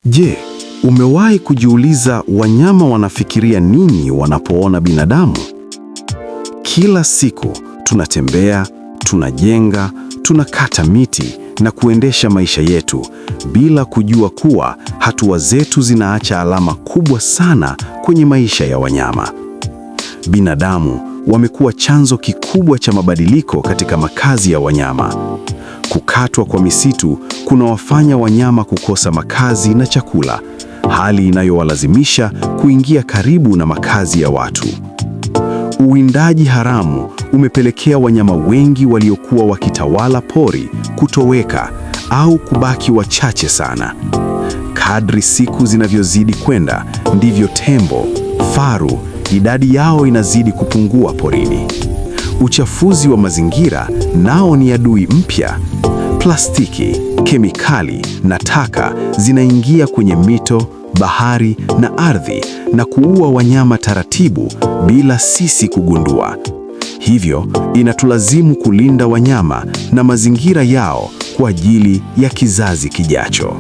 Je, umewahi kujiuliza wanyama wanafikiria nini wanapoona binadamu? Kila siku tunatembea, tunajenga, tunakata miti na kuendesha maisha yetu bila kujua kuwa hatua zetu zinaacha alama kubwa sana kwenye maisha ya wanyama. Binadamu wamekuwa chanzo kikubwa cha mabadiliko katika makazi ya wanyama. Kukatwa kwa misitu kunawafanya wanyama kukosa makazi na chakula, hali inayowalazimisha kuingia karibu na makazi ya watu. Uwindaji haramu umepelekea wanyama wengi waliokuwa wakitawala pori kutoweka au kubaki wachache sana. Kadri siku zinavyozidi kwenda, ndivyo tembo, faru, idadi yao inazidi kupungua porini. Uchafuzi wa mazingira nao ni adui mpya. Plastiki, kemikali na taka zinaingia kwenye mito, bahari na ardhi na kuua wanyama taratibu bila sisi kugundua. Hivyo, inatulazimu kulinda wanyama na mazingira yao kwa ajili ya kizazi kijacho.